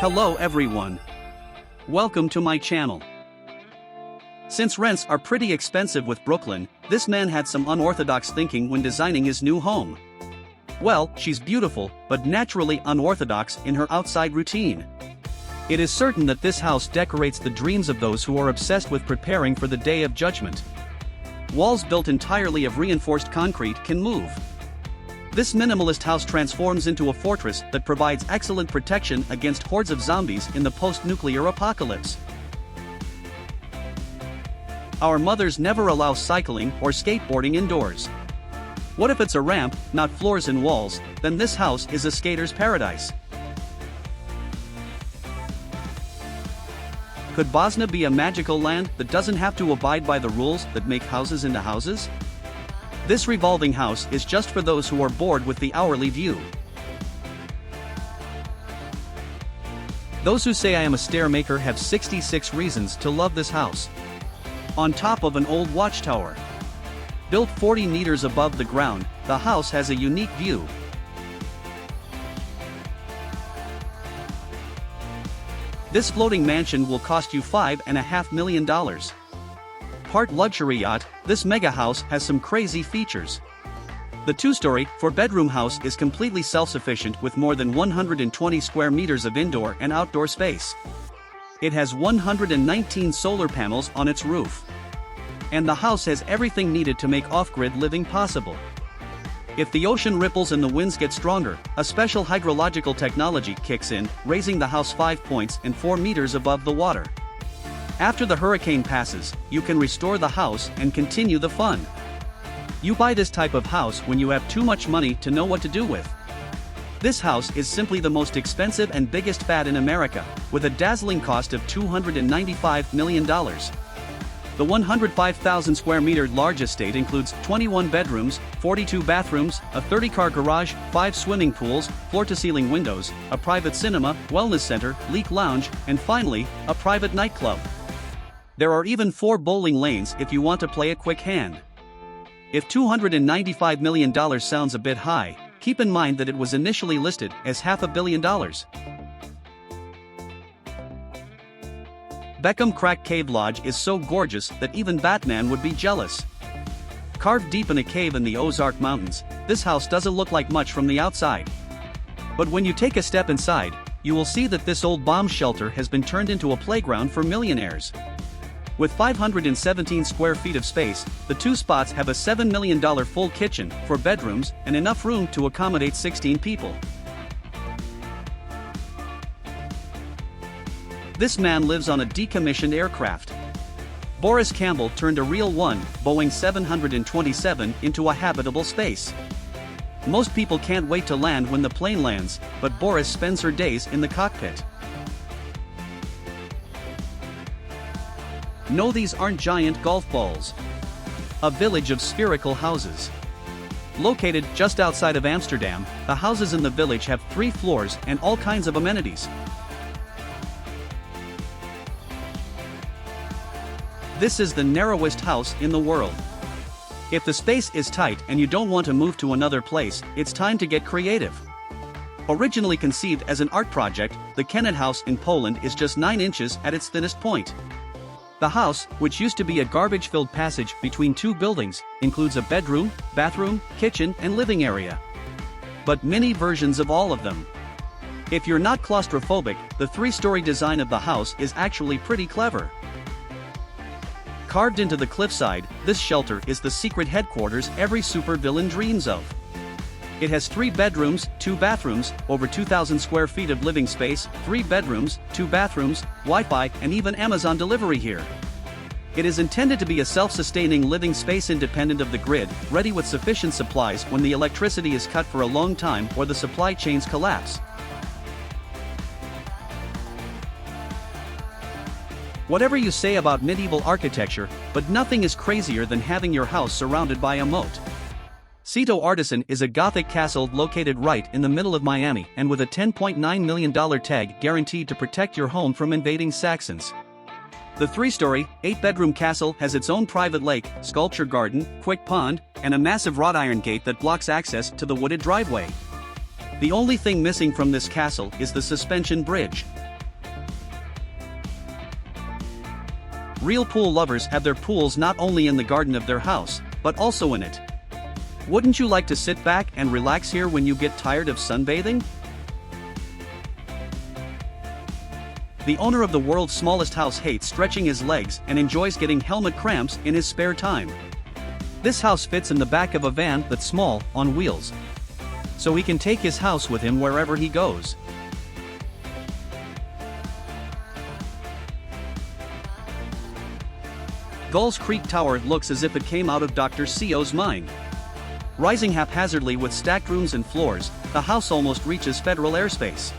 Hello everyone. Welcome to my channel. Since rents are pretty expensive with Brooklyn, this man had some unorthodox thinking when designing his new home. Well, she's beautiful, but naturally unorthodox in her outside routine. It is certain that this house decorates the dreams of those who are obsessed with preparing for the Day of Judgment. Walls built entirely of reinforced concrete can move. This minimalist house transforms into a fortress that provides excellent protection against hordes of zombies in the post-nuclear apocalypse. Our mothers never allow cycling or skateboarding indoors. What if it's a ramp, not floors and walls? Then this house is a skater's paradise. Could Bosna be a magical land that doesn't have to abide by the rules that make houses into houses? This revolving house is just for those who are bored with the hourly view. Those who say I am a stairmaker have 66 reasons to love this house. On top of an old watchtower. Built 40 meters above the ground, the house has a unique view. This floating mansion will cost you $5.5 million. Part luxury yacht, this mega house has some crazy features. The two-story, four-bedroom house is completely self-sufficient with more than 120 square meters of indoor and outdoor space. It has 119 solar panels on its roof. And the house has everything needed to make off-grid living possible. If the ocean ripples and the winds get stronger, a special hydrological technology kicks in, raising the house 5 points and 4 meters above the water. After the hurricane passes, you can restore the house and continue the fun. You buy this type of house when you have too much money to know what to do with. This house is simply the most expensive and biggest fad in America, with a dazzling cost of $295 million. The 105,000 square meter large estate includes 21 bedrooms, 42 bathrooms, a 30-car garage, 5 swimming pools, floor-to-ceiling windows, a private cinema, wellness center, leak lounge, and finally, a private nightclub. There are even 4 bowling lanes if you want to play a quick hand. If $295 million sounds a bit high, keep in mind that it was initially listed as $500 million. Beckham Crack Cave Lodge is so gorgeous that even Batman would be jealous. Carved deep in a cave in the Ozark Mountains, this house doesn't look like much from the outside. But when you take a step inside, you will see that this old bomb shelter has been turned into a playground for millionaires. With 517 square feet of space, the 2 spots have a $7 million full kitchen, 4 bedrooms, and enough room to accommodate 16 people. This man lives on a decommissioned aircraft. Boris Campbell turned a real one, Boeing 727, into a habitable space. Most people can't wait to land when the plane lands, but Boris spends her days in the cockpit. No, these aren't giant golf balls. A village of spherical houses. Located just outside of Amsterdam, the houses in the village have 3 floors and all kinds of amenities. This is the narrowest house in the world. If the space is tight and you don't want to move to another place, it's time to get creative. Originally conceived as an art project, the Kennett House in Poland is just 9 inches at its thinnest point. The house, which used to be a garbage-filled passage between 2 buildings, includes a bedroom, bathroom, kitchen, and living area. But mini versions of all of them. If you're not claustrophobic, the 3-story design of the house is actually pretty clever. Carved into the cliffside, this shelter is the secret headquarters every supervillain dreams of. It has 3 bedrooms, 2 bathrooms, over 2,000 square feet of living space, 3 bedrooms, 2 bathrooms, Wi-Fi, and even Amazon delivery here. It is intended to be a self-sustaining living space independent of the grid, ready with sufficient supplies when the electricity is cut for a long time or the supply chains collapse. Whatever you say about medieval architecture, but nothing is crazier than having your house surrounded by a moat. Cito Artisan is a Gothic castle located right in the middle of Miami and with a $10.9 million tag guaranteed to protect your home from invading Saxons. The 3-story, 8-bedroom castle has its own private lake, sculpture garden, quick pond, and a massive wrought iron gate that blocks access to the wooded driveway. The only thing missing from this castle is the suspension bridge. Real pool lovers have their pools not only in the garden of their house, but also in it. Wouldn't you like to sit back and relax here when you get tired of sunbathing? The owner of the world's smallest house hates stretching his legs and enjoys getting helmet cramps in his spare time. This house fits in the back of a van that's small, on wheels. So he can take his house with him wherever he goes. Gulls Creek Tower looks as if it came out of Dr. Seo's mind. Rising haphazardly with stacked rooms and floors, the house almost reaches federal airspace.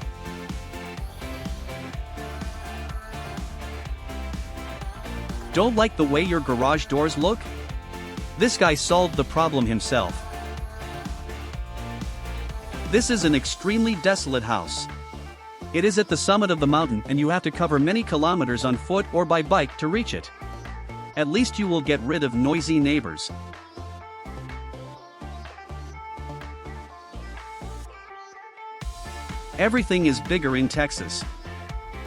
Don't like the way your garage doors look? This guy solved the problem himself. This is an extremely desolate house. It is at the summit of the mountain and you have to cover many kilometers on foot or by bike to reach it. At least you will get rid of noisy neighbors. Everything is bigger in Texas.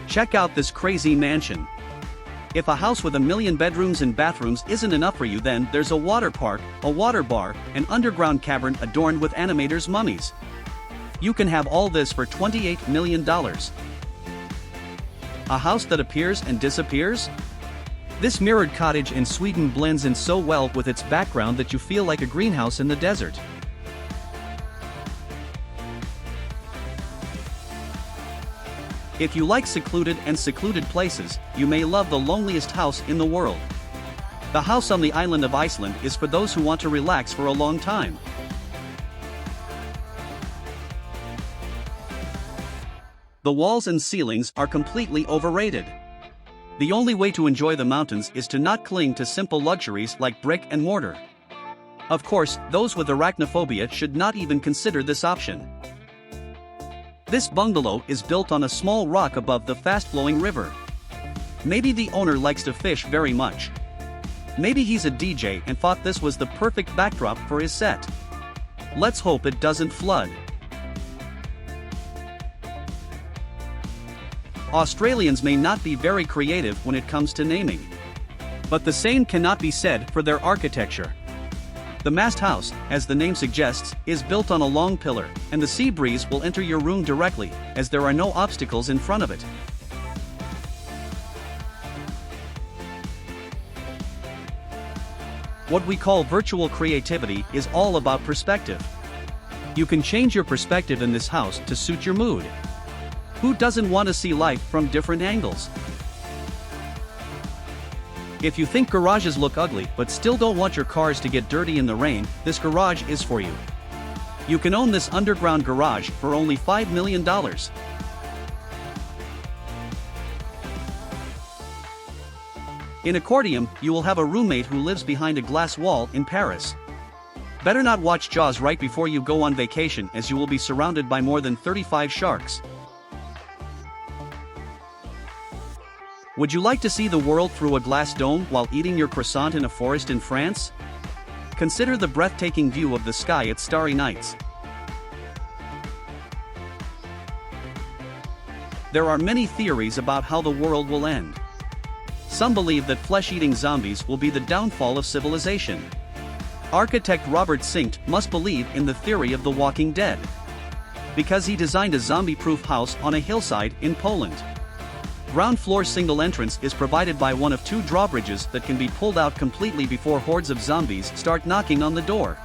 Check out this crazy mansion. If a house with 1 million bedrooms and bathrooms isn't enough for you, then there's a water park, a water bar, an underground cavern adorned with animators' mummies. You can have all this for $28 million. A house that appears and disappears? This mirrored cottage in Sweden blends in so well with its background that you feel like a greenhouse in the desert. If you like secluded places, you may love the loneliest house in the world. The house on the island of Iceland is for those who want to relax for a long time. The walls and ceilings are completely overrated. The only way to enjoy the mountains is to not cling to simple luxuries like brick and mortar. Of course, those with arachnophobia should not even consider this option. This bungalow is built on a small rock above the fast-flowing river. Maybe the owner likes to fish very much. Maybe he's a DJ and thought this was the perfect backdrop for his set. Let's hope it doesn't flood. Australians may not be very creative when it comes to naming. But the same cannot be said for their architecture. The mast house, as the name suggests, is built on a long pillar, and the sea breeze will enter your room directly, as there are no obstacles in front of it. What we call virtual creativity is all about perspective. You can change your perspective in this house to suit your mood. Who doesn't want to see life from different angles? If you think garages look ugly but still don't want your cars to get dirty in the rain, this garage is for you. You can own this underground garage for only $5 million. In Accordium, you will have a roommate who lives behind a glass wall in Paris. Better not watch Jaws right before you go on vacation, as you will be surrounded by more than 35 sharks. Would you like to see the world through a glass dome while eating your croissant in a forest in France? Consider the breathtaking view of the sky at starry nights. There are many theories about how the world will end. Some believe that flesh-eating zombies will be the downfall of civilization. Architect Robert Sinkt must believe in the theory of the Walking Dead, because he designed a zombie-proof house on a hillside in Poland. Ground floor single entrance is provided by one of 2 drawbridges that can be pulled out completely before hordes of zombies start knocking on the door.